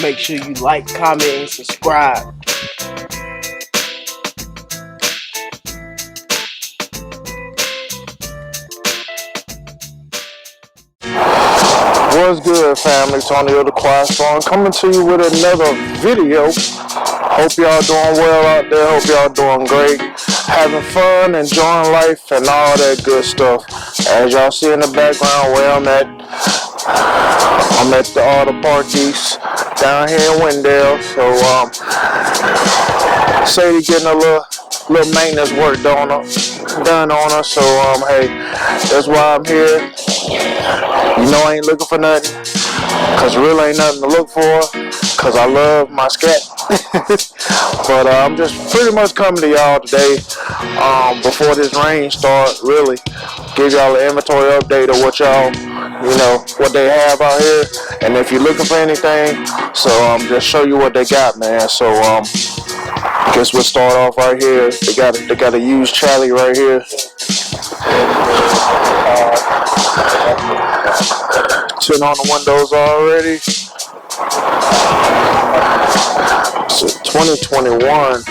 Make sure you like, comment, and subscribe. What's good, family? Tony of the Quiet Storm coming to you with another video. Hope y'all doing well out there. Hope y'all doing great. Having fun, enjoying life, and all that good stuff. As y'all see in the background where I'm at the Auto Park East down here in Wendell. So, Sadie getting a little maintenance work done on her. So, hey, that's why I'm here. You know I ain't looking for nothing, cause really ain't nothing to look for, cause I love my scat. But I'm just pretty much coming to y'all today, before this rain starts, really give y'all an inventory update of what y'all, what they have out here, and if you're looking for anything, so just show you what they got, man. So I guess we'll start off right here. They got a used Charlie right here. Tint on the windows already. So 2021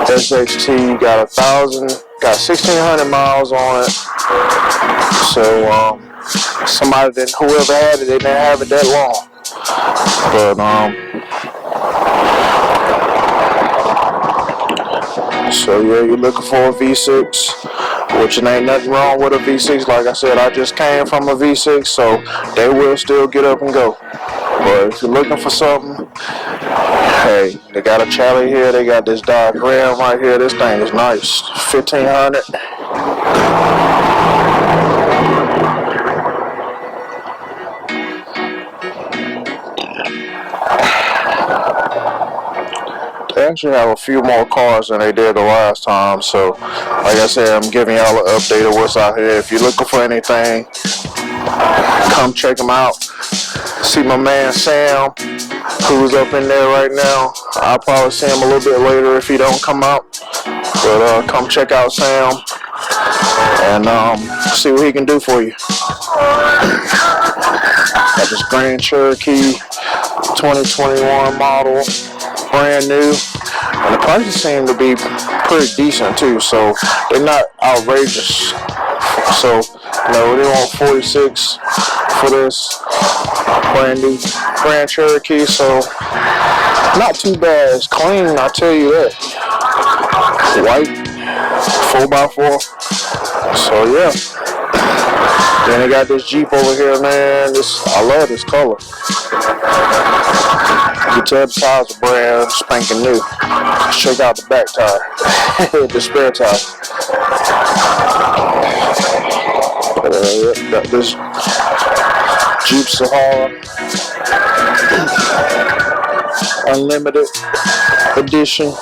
SXT got 1,600 miles on it. So whoever had it, they didn't have it that long. But so yeah, you're looking for a V6. Which ain't nothing wrong with a V6. Like I said, I just came from a V6, so they will still get up and go. But if you're looking for something, hey, they got a Charlie here. They got this diagram right here. This thing is nice. 1,500. They actually have a few more cars than they did the last time, so like I said, I'm giving y'all an update of what's out here. If you're looking for anything, come check them out. See my man Sam, who's up in there right now. I'll probably see him a little bit later if he don't come out, but come check out Sam and see what he can do for you. Got this Grand Cherokee 2021 model, brand new, and the prices seem to be pretty decent too, so they're not outrageous. So they want 46 for this brand new Grand Cherokee, so not too bad. It's clean, I'll tell you that. White 4x4. So yeah. Then they got this Jeep over here, man. I love this color. You tell the tires are brand spanking new. Check out the back tire, the spare tire. Got this Jeep Sahara Unlimited Edition.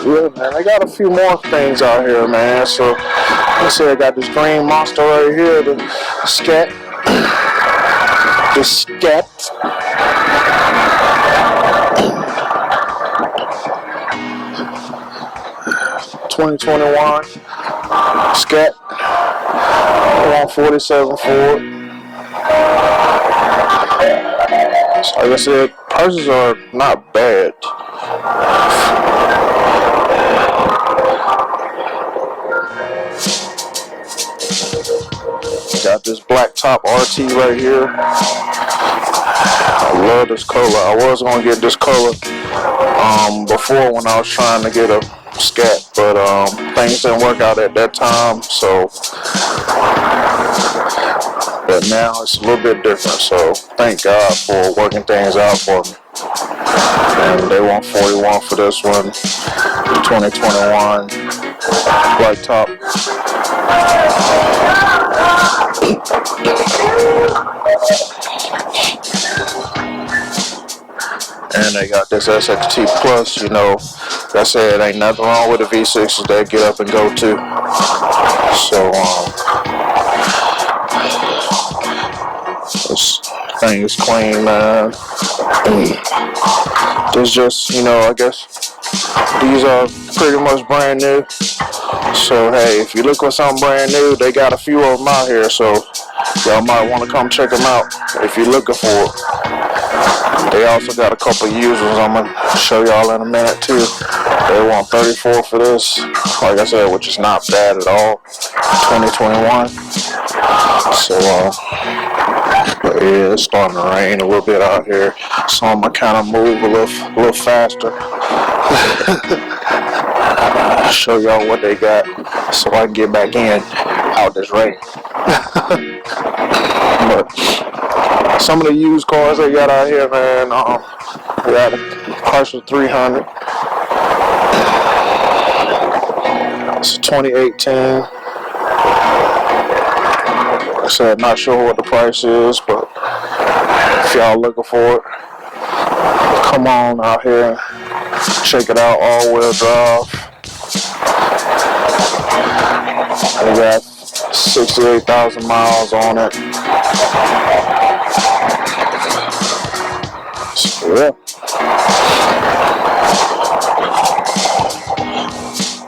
Yeah, man, I got a few more things out here, man. So, let's see, I got this green monster right here, the Scat. The Scat. $2021 Scat. 147 Ford. So, like I said, prices are not bad. Got this black top RT right here. I love this color. I was gonna get this color before when I was trying to get a Scat, but things didn't work out at that time. So, but now it's a little bit different. So thank God for working things out for me. And they want 41 for this one. 2021 black top. And they got this SXT Plus, like I said, ain't nothing wrong with the V6s. They get up and go too. So, this thing is clean, man. There's just, I guess, These are pretty much brand new. So hey, if you're looking for something brand new, they got a few of them out here. So y'all might want to come check them out if you're looking for it. They also got a couple users I'm going to show y'all in a minute too. They want 34 for this, like I said, which is not bad at all. 2021. So but yeah, it's starting to rain a little bit out here, so I'm gonna kind of move a little faster. Show y'all what they got, so I can get back in out this rain. But some of the used cars they got out here, man, we got a Chrysler 300. It's 2018. Like I said, not sure what the price is, but if y'all looking for it, come on out here, check it out. All-wheel drive. We got 68,000 miles on it. So, yeah.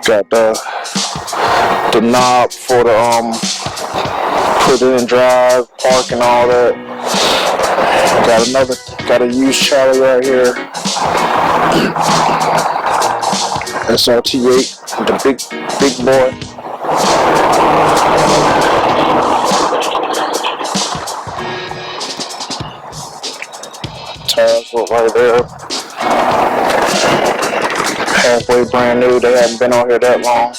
Got the knob for the put it in drive, park and all that. Got a used Charlie right here. SRT8, the big boy. Tires look right there. Halfway brand new. They haven't been on here that long.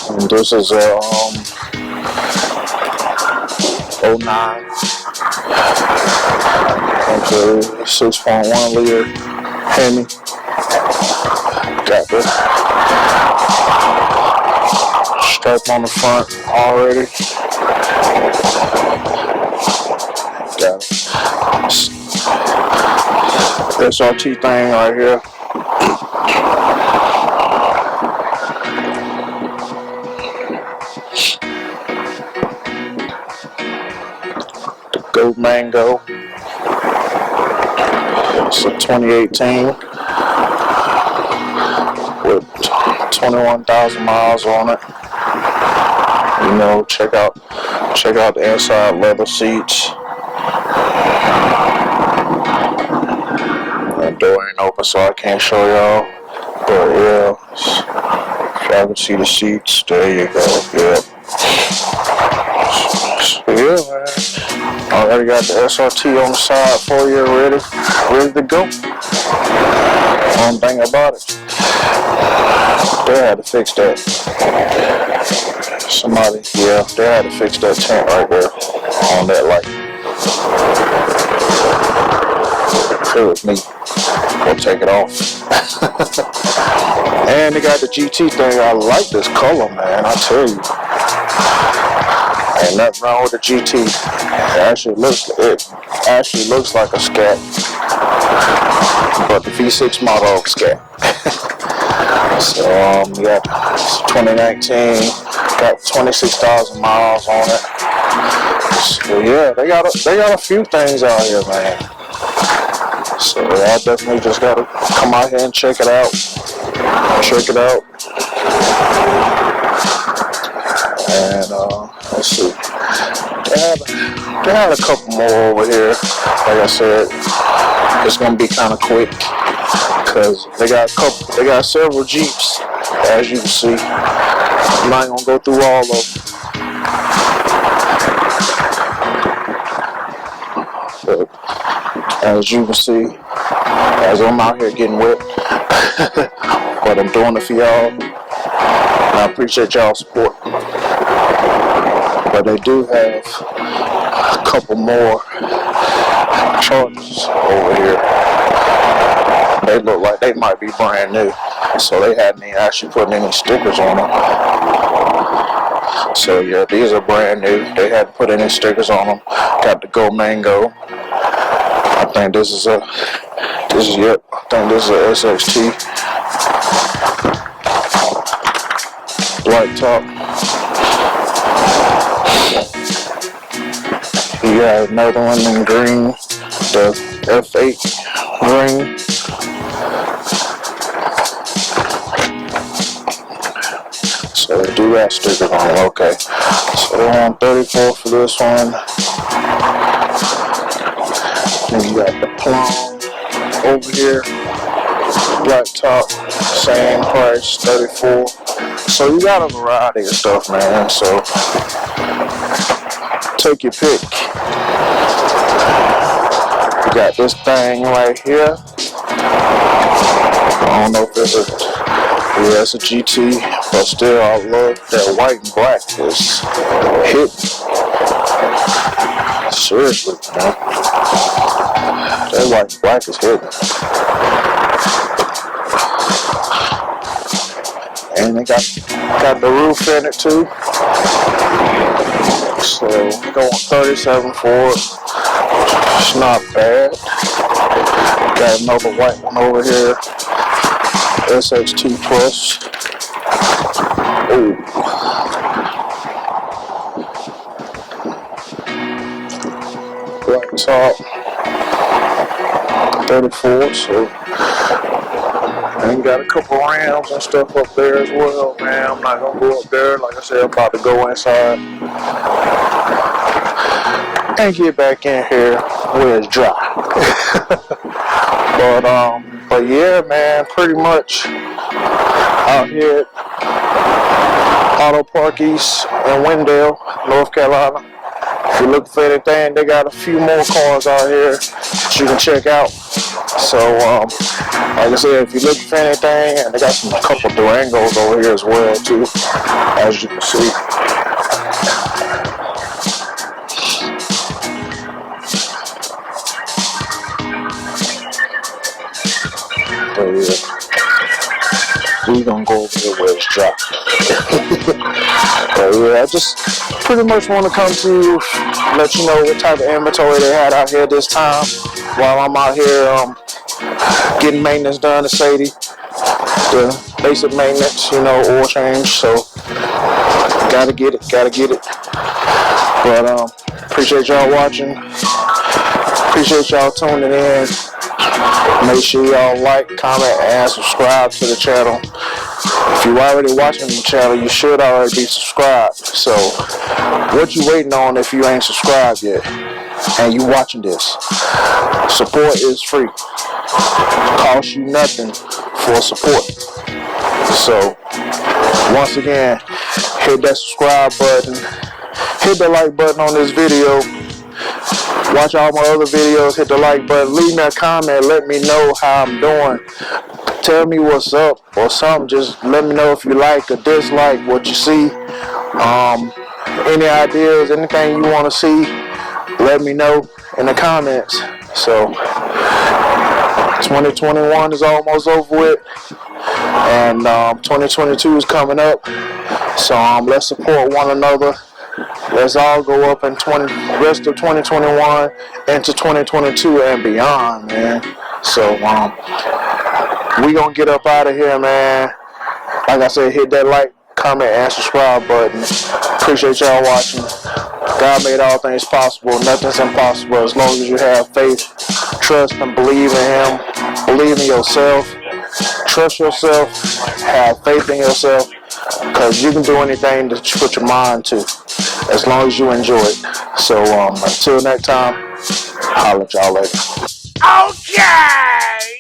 And this is a 09. Okay, 6.1 liter Hemi. Got the stripe on the front already. Got SRT thing right here. The Go Mango. It's a 2018 with 21,000 miles on it. You know, check out the inside leather seats. That door ain't open, so I can't show y'all. But yeah, if y'all can see the seats, there you go. Yeah. So yeah, man. Already got the SRT on the side for you, ready to go. One thing about it, they had to fix that. They had to fix that tint right there on that light. If it was me, go take it off. And they got the GT thing. I like this color, man. I tell you. Ain't nothing wrong with the GT. It actually looks like a Scat, but the V6 model of Scat. So we got 2019, got 26,000 miles on it. So yeah, they got a few things out here, man. So I definitely just gotta come out here and check it out. And let's see. They had a couple more over here. Like I said, it's gonna be kind of quick because they got several Jeeps, as you can see. I'm not gonna go through all of them. But as you can see, as I'm out here getting wet, but I'm doing it for y'all. And I appreciate y'all's support. But they do have a couple more Chargers over here. They look like they might be brand new, so they hadn't actually put any stickers on them. So yeah, these are brand new. They hadn't put any stickers on them. Got the Go Mango. I think this is a SXT. White top. You have another one in green, the F8 green. So they do have stickers on them, okay. So they're on 34 for this one. Then you got the plum over here, black top, same price, 34. So you got a variety of stuff, man. So take your pick. You got this thing right here. I don't know if it's it's a GT, but still I love that white and black is hitting. Seriously, man. That white and black is hitting. And they got the roof in it too. So going 37 for it. It's not bad. Got another white one over here. SXT Plus. Ooh. Black top. 34. So and got a couple Rams and stuff up there as well, man. I'm not gonna go up there. Like I said, I'm about to go inside and get back in here where it's dry. But yeah, man, pretty much out here at Auto Park East in Wendell, North Carolina. If you're looking for anything, they got a few more cars out here that you can check out. So, like I said, if you're looking for anything, and they got a couple Durangos over here as well, too, as you can see. But yeah, we're gonna go over here where it's dry. But yeah, I just pretty much want to come to you, let you know what type of inventory they had out here this time while I'm out here getting maintenance done to Sadie. The basic maintenance, you know, oil change. So gotta get it. But appreciate y'all watching. Appreciate y'all tuning in. Make sure y'all like, comment, and subscribe to the channel. If you're already watching the channel, you should already be subscribed. So what you waiting on if you ain't subscribed yet and you watching this? Support is free. Costs you nothing for support. So once again, hit that subscribe button, hit the like button on this video. Watch all my other videos, hit the like button, leave me a comment, let me know how I'm doing. Tell me what's up or something. Just let me know if you like or dislike what you see. Any ideas, anything you want to see, let me know in the comments. So 2021 is almost over with, and 2022 is coming up. So let's support one another. Let's all go up in rest of 2021 into 2022 and beyond, man. So we gonna get up out of here, man. Like I said, hit that like, comment, and subscribe button. Appreciate y'all watching. God made all things possible. Nothing's impossible as long as you have faith, trust, and believe in Him. Believe in yourself. Trust yourself. Have faith in yourself. Because you can do anything that you put your mind to, as long as you enjoy it. So until next time, holla at y'all later. Okay!